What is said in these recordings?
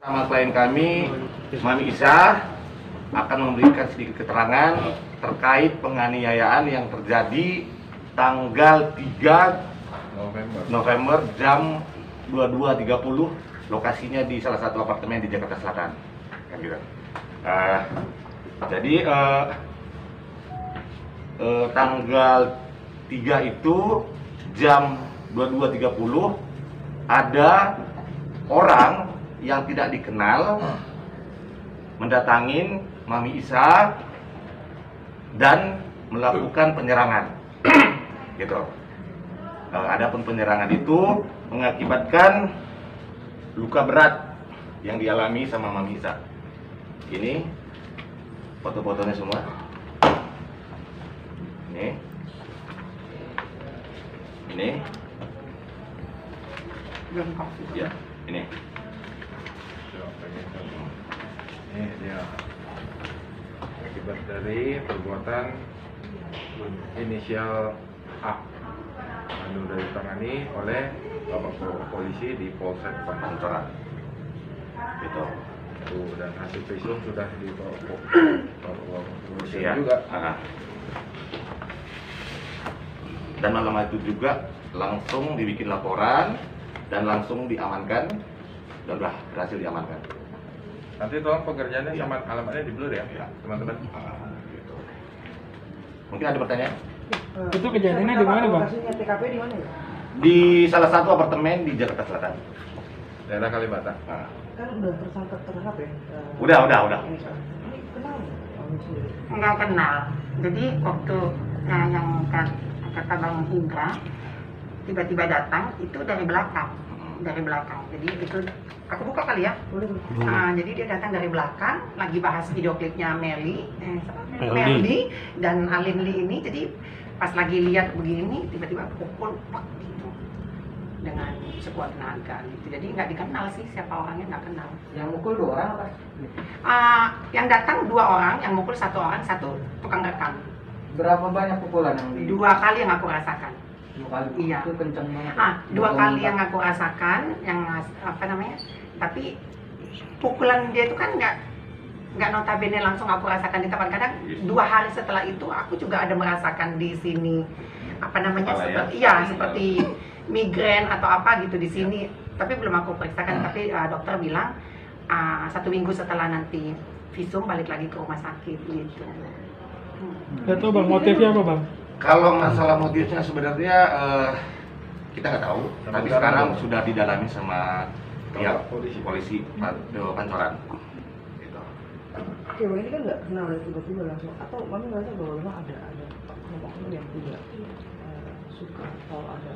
Sama klien kami, Mami Isa, akan memberikan sedikit keterangan terkait penganiayaan yang terjadi tanggal 3 November jam 22.30, lokasinya di salah satu apartemen di Jakarta Selatan. Jadi tanggal 3 itu jam 22.30 ada orang yang tidak dikenal mendatangin Mami Isa dan melakukan penyerangan. Gitu. Adapun penyerangan itu mengakibatkan luka berat yang dialami sama Mami Isa. Ini foto-fotonya semua. Ini. Ya, ini. Ini dia akibat dari perbuatan inisial A sudah ditangani oleh Bapak Polisi di Polsek Pancoran. Gitu. Dan hasil visum sudah dibawa polisi Ya. juga. Dan malam itu juga langsung dibikin laporan dan langsung diamankan dan sudah berhasil diamankan. Nanti tolong pekerjaannya Ya. sama alamatnya di blur ya, teman-teman. Gitu. Mungkin ada pertanyaan? Itu kejadiannya di mana, Bang? Lokasinya TKP di mana ya? Di salah satu apartemen di Jakarta Selatan. Daerah Kalibata. Kan udah tersangka terhadap ya? Udah. Ini kenal nggak? Nggak kenal. Jadi waktu yang kata Bang Indra tiba-tiba datang itu dari belakang. Jadi itu aku buka kali ya. Boleh. Jadi dia datang dari belakang lagi bahas video klipnya Meli dan Alin Lee ini. Jadi pas lagi lihat begini tiba-tiba pukul pak gitu dengan sekuat tenaga gitu. Jadi nggak dikenal sih siapa orangnya, nggak kenal. Yang mukul 2 orang apa? Yang datang 2 orang, yang mukul 1 orang, 1 tukang rekam. Berapa banyak pukulan yang 2 kali yang aku rasakan. 2 kali? Iya. Itu kenceng banget. 2 kali yang aku rasakan, yang apa namanya? Tapi pukulan dia itu kan nggak notabene langsung aku rasakan di tempat. Kadang 2 hari setelah itu aku juga ada merasakan di sini apa namanya seperti migrain atau apa gitu di sini. Tapi belum aku periksakan. Tapi dokter bilang 1 minggu setelah nanti visum balik lagi ke rumah sakit gitu. Gak tahu, Bang, motifnya apa, Bang? Kalau masalah motifnya sebenarnya kita nggak tahu, tapi sekarang sudah didalami sama pihak polisi Pancoran. Gitu. Oke, Bang, ini kan nggak kenal ya tiba-tiba langsung. Atau Mami ngerasa bahwa memang ada oknum yang tidak suka kalau ada.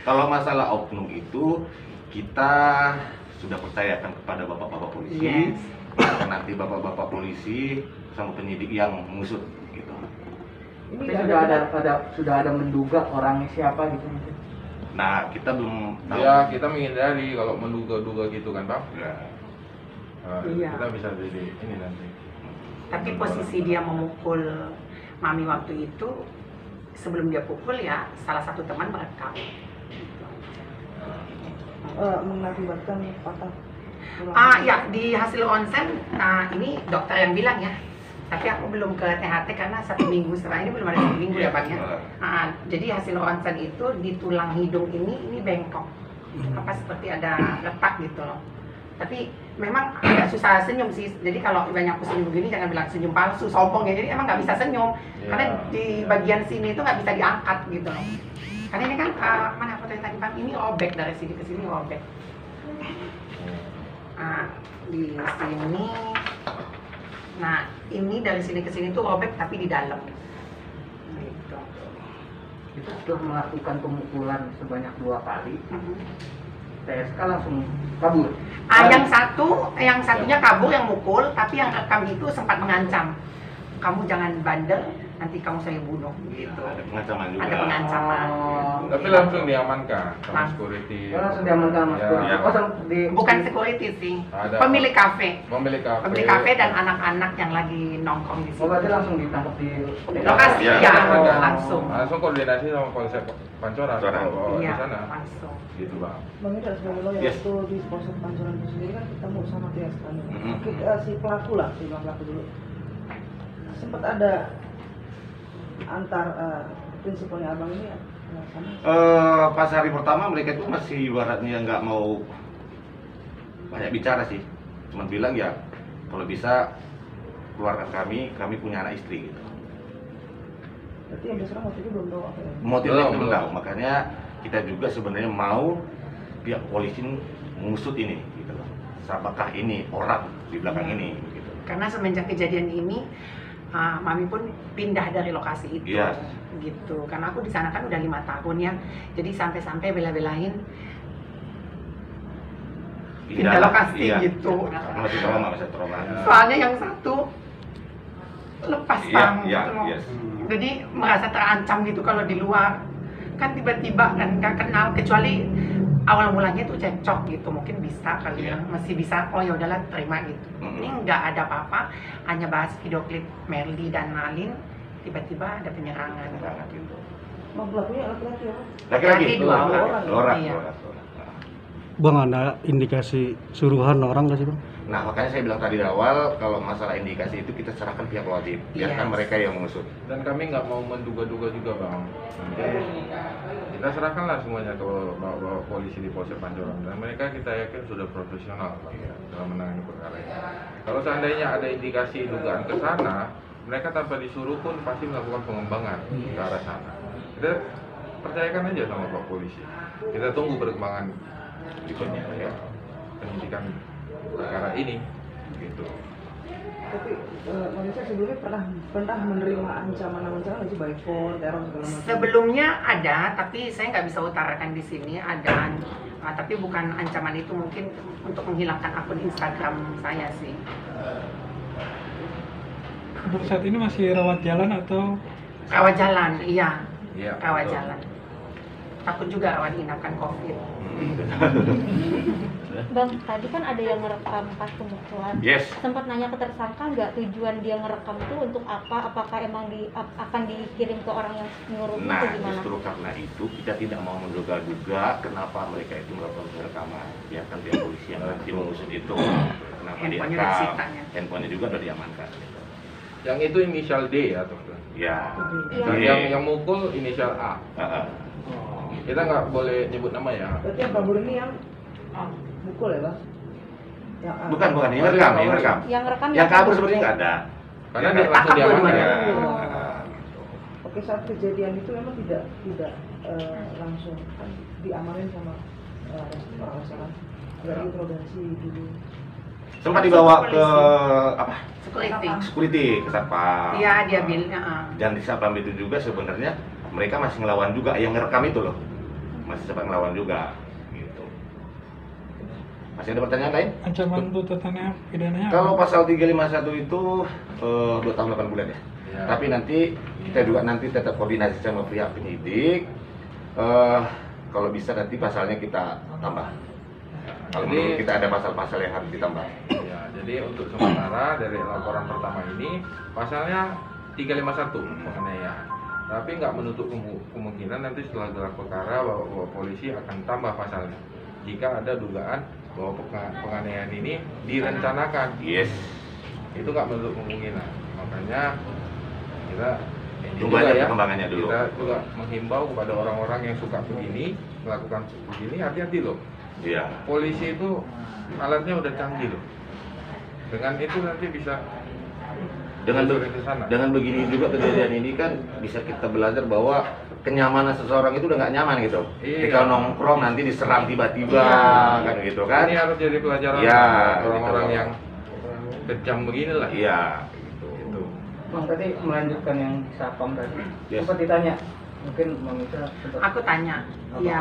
Kalau masalah oknum itu kita sudah percayakan kepada bapak-bapak polisi. Yes. Dan nanti bapak-bapak polisi sama penyidik yang mengusut gitu. Ini sudah ada menduga orangnya siapa gitu. Nah, kita belum tahu. Ya, kita menghindari kalau menduga-duga gitu kan, Bang. Ya. Iya. Kita bisa jadi ini nanti. Tapi posisi dia memukul Mami waktu itu sebelum dia pukul ya salah satu teman merekam. Mengakibatkan patah tulang. Ya di hasil ronsen, ini dokter yang bilang ya. Tapi aku belum ke THT karena 1 minggu setelah ini belum ada 1 minggu ya Bang ya. Jadi hasil ronsen itu di tulang hidung ini bengkok, apa seperti ada retak gitu loh. Tapi memang agak susah senyum sih. Jadi kalau banyak aku senyum begini jangan bilang senyum palsu, sombong ya. Jadi emang nggak bisa senyum karena di bagian sini itu nggak bisa diangkat gitu loh. Karena ini kan mana fotonya tadi Bang, ini robek dari sini ke sini robek. Di sini. Nah, ini dari sini ke sini tuh robek tapi di dalam. Gitu. Itu setelah melakukan pemukulan sebanyak 2 kali, TSK langsung kabur. Yang satunya kabur yang mukul, tapi yang rekam itu sempat mengancam. Kamu jangan bandel, nanti kamu saya bunuh gitu. Ada pengancaman juga. Ada pengancaman. Tapi Tapi langsung diamankan sama Langsung. security. Ya, langsung diamankan sama Ya. security. Oh, di Bukan security sih, Ada. pemilik kafe. Pemilik kafe. Pemilik kafe dan anak-anak yang lagi nongkrong di Oh, situ. berarti langsung ditangkap di Lokasi Ya. ya, Oh. langsung. Langsung koordinasi sama polsek Pancoran Pancoran. kalau di Iya, sana. langsung. Gitu bang. Bang Indra sebagai lawyer Yes. itu di Polsek Pancoran itu sendiri kan ketemu sama pihak sekarang. Mhm. Si pelaku lah, si pelaku dulu. Sempat ada antar prinsipalnya abang ini ya, sama. Pas hari pertama mereka itu masih ibaratnya nggak mau banyak bicara sih, cuma bilang ya kalau bisa keluarkan kami punya anak istri gitu. Berarti yang sekarang motifnya belum tahu apa ya? Motifnya Belum, belum belum. tahu, makanya kita juga sebenarnya mau pihak polisi mengusut ini gitu loh. Apakah ini orang di belakang ini gitu. Karena semenjak kejadian ini, Mami pun pindah dari lokasi itu, Iya. gitu. Karena aku di sana kan udah 5 tahun ya, jadi sampai-sampai bela-belain pindah lokasi Iya. gitu. Karena masih trauma. Soalnya yang satu lepas Iya, bang, iya, gitu loh. yes. Jadi merasa terancam gitu kalau di luar. Kan tiba-tiba kan nggak kenal, kecuali awal mulanya tuh cekcok gitu, mungkin bisa kali ya, Iya. masih bisa. Oh ya udahlah terima gitu. Mm-mm. Ini nggak ada apa-apa, hanya bahas video klip Merly dan Nalin, tiba-tiba ada penyerangan. Gitu. Bang pelakunya laki-laki ya? Laki-laki Dua orang. Dua orang. Iya. Bang, ada indikasi suruhan orang nggak sih bang? Nah makanya saya bilang tadi di awal kalau masalah indikasi itu kita serahkan pihak wajib, biarkan Yes. mereka yang mengusut. Dan kami nggak mau menduga-duga juga bang. Nanti kita serahkanlah semuanya ke bapak polisi di Polsek Pancoran dan mereka kita yakin sudah profesional bang, dalam menangani perkara ini. Kalau seandainya ada indikasi dugaan ke sana, mereka tanpa disuruh pun pasti melakukan pengembangan ke arah sana. Kita percayakan aja sama Pak Polisi. Kita tunggu perkembangan Berikutnya ya. penyidikan perkara ini, gitu. Tapi manusia sebelumnya pernah menerima ancaman nggak sih, baik phone, teror segala macam? Sebelumnya ada, tapi saya nggak bisa utarakan di sini. Ada, tapi bukan ancaman itu, mungkin untuk menghilangkan akun Instagram saya sih. Untuk saat ini masih rawat jalan atau Rawat jalan, iya. Iya. Rawat betul. jalan. Takut juga rawat inap kan COVID. Bang, tadi kan ada yang ngerekam pas pemukulan. Yes. Sempat nanya ke tersangka nggak tujuan dia ngerekam itu untuk apa? Apakah emang akan dikirim ke orang yang nyuruh Nah itu gimana? justru karena itu kita tidak mau menduga-duga kenapa mereka itu melakukan rekaman. Biarkan pihak polisi yang nanti mengusut itu. Kenapa Handphonenya direkam? disitanya. Handphonenya juga sudah diamankan. Yang itu inisial D ya teman-teman. Ya. Iya. Yang mukul inisial A. Kita nggak boleh nyebut nama ya. Berarti yang kabur ini yang mukul ya bang? Yang, Bukan yang rekam, yang rekam. Yang rekam Yang kabur sebenarnya nggak ada. Karena Ya, dia langsung Takut diamankan. dua-duanya. Ya. Oke, saat kejadian itu memang tidak langsung kan diamanin sama orang restoran. Dari interogasi dulu. Sempat dibawa ke apa? Security. Security ke satpam. Iya, dia bilang. Dan di satpam itu juga sebenarnya mereka masih ngelawan juga yang ngerekam itu loh. Masih sempat ngelawan juga gitu. Masih ada pertanyaan lain? ancaman tuntutannya pidananya? Kalau pasal 351 itu 2 tahun 8 bulan ya. Ya. Tapi nanti kita juga nanti tetap koordinasi sama pihak penyidik. Kalau bisa nanti pasalnya kita tambah. Kalau Jadi- menurut kita ada pasal-pasal yang harus ditambah. Ya, jadi untuk sementara dari laporan pertama ini pasalnya 351 penganiayaan. Tapi nggak menutup kemungkinan nanti setelah gelar perkara bahwa polisi akan tambah pasalnya jika ada dugaan bahwa penganiayaan ini direncanakan. Yes. Itu nggak menutup kemungkinan. Makanya kita ini Tunggu juga aja ya, perkembangannya dulu. Kita juga menghimbau kepada orang-orang yang suka begini, melakukan begini, hati-hati loh. Iya. Polisi itu alatnya udah canggih loh. Dengan itu nanti bisa Dengan telusuri ke sana. dengan begini juga kejadian ini kan bisa kita belajar bahwa kenyamanan seseorang itu udah nggak nyaman gitu. Iya. Ketika nongkrong nanti diserang tiba-tiba kan gitu kan. Ini harus jadi pelajaran Ya, buat orang-orang gitu. yang kejam beginilah. Iya. Gitu. Itu. Bang tadi melanjutkan yang satpam tadi. Yes. Sempat ditanya, mungkin Bang Mitra sempat. Aku tanya, Apa? ya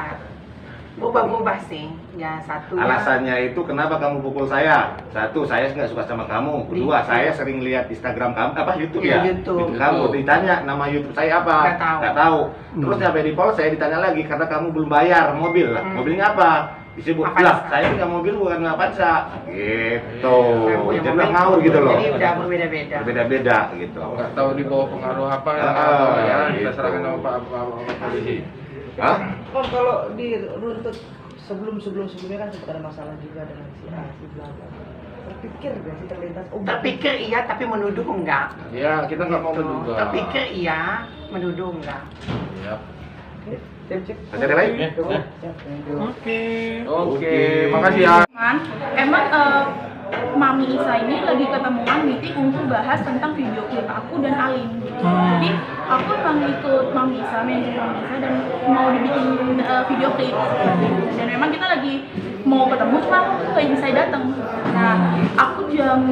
Berubah-ubah sih. Ya satu. Alasannya itu kenapa kamu pukul saya? Satu, saya nggak suka sama kamu. Kedua, saya sering lihat Instagram kamu, apa YouTube Iya, ya? YouTube. Kamu ditanya nama YouTube saya apa? Nggak tahu. Terus sampai di Polsek saya ditanya lagi karena kamu belum bayar mobil. Lah, mobilnya apa? Disebut Avanza. lah, saya punya mobil bukan Avanza. Gitu. Saya punya Jadi mobil. udah ngawur gitu loh. Jadi udah berbeda-beda. Berbeda-beda gitu. Nggak tahu di bawah pengaruh apa ya, kita Gitu. serahkan sama Pak polisi. Hah? Om, kalau diruntut sebelumnya kan sempat ada masalah juga dengan si A, si bla bla. Terpikir gak sih terlintas? Oh, Terpikir iya, tapi menuduh enggak. Ya, kita nggak mau Gitu. menduga. Terpikir iya, menuduh enggak. Ya. cek. Masih ada lagi? Siap, thank you. Oke. Makasih ya. Emang Mami Isa ini lagi ketemuan meeting untuk bahas tentang video klip aku dan Alin gitu. Jadi aku emang ikut Mami Isa, manajer Mami Isa, dan mau dibikin video klip. Dan memang kita lagi mau ketemu, cuma aku tuh nggak bisa datang. Nah, aku jam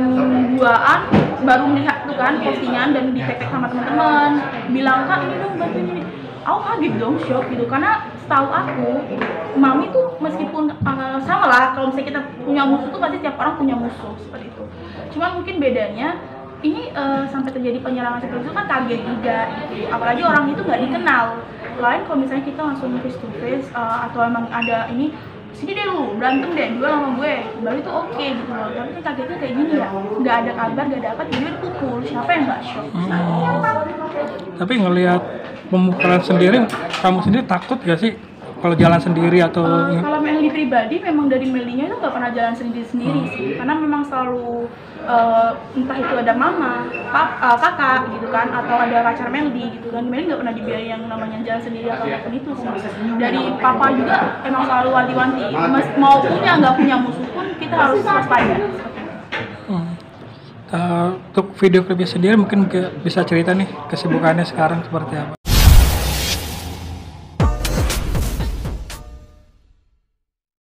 2-an baru melihat tuh kan postingan dan di-tag sama teman-teman, bilang Kak ini dong bantuin ini. Aku kaget dong, shock gitu, karena setahu aku Mami tuh meskipun sama lah, kalau misalnya kita punya musuh tuh pasti tiap orang punya musuh seperti itu. Cuma mungkin bedanya ini sampai terjadi penyerangan seperti itu kan kaget juga gitu. Apalagi orang itu nggak dikenal. Lain kalau misalnya kita langsung face to face atau emang ada ini, sini deh lu berantem deh dua sama gue, baru itu oke gitu loh. Tapi kan kagetnya kayak gini ya, nggak ada kabar, nggak ada apa, tiba-tiba dipukul, siapa yang nggak shock? Tapi ngelihat pemukulan sendiri, kamu sendiri takut gak sih kalau jalan sendiri atau Kalau Melly pribadi memang dari Melly-nya itu nggak pernah jalan sendiri sih, karena memang selalu entah itu ada mama, kakak gitu kan, atau ada pacar Melly gitu kan. Melly nggak pernah dibiayain yang namanya jalan sendiri atau apapun itu sih. Dari papa juga emang selalu wanti-wanti, mau punya nggak punya musuh pun kita harus waspada. untuk video klipnya sendiri mungkin bisa cerita nih kesibukannya sekarang seperti apa?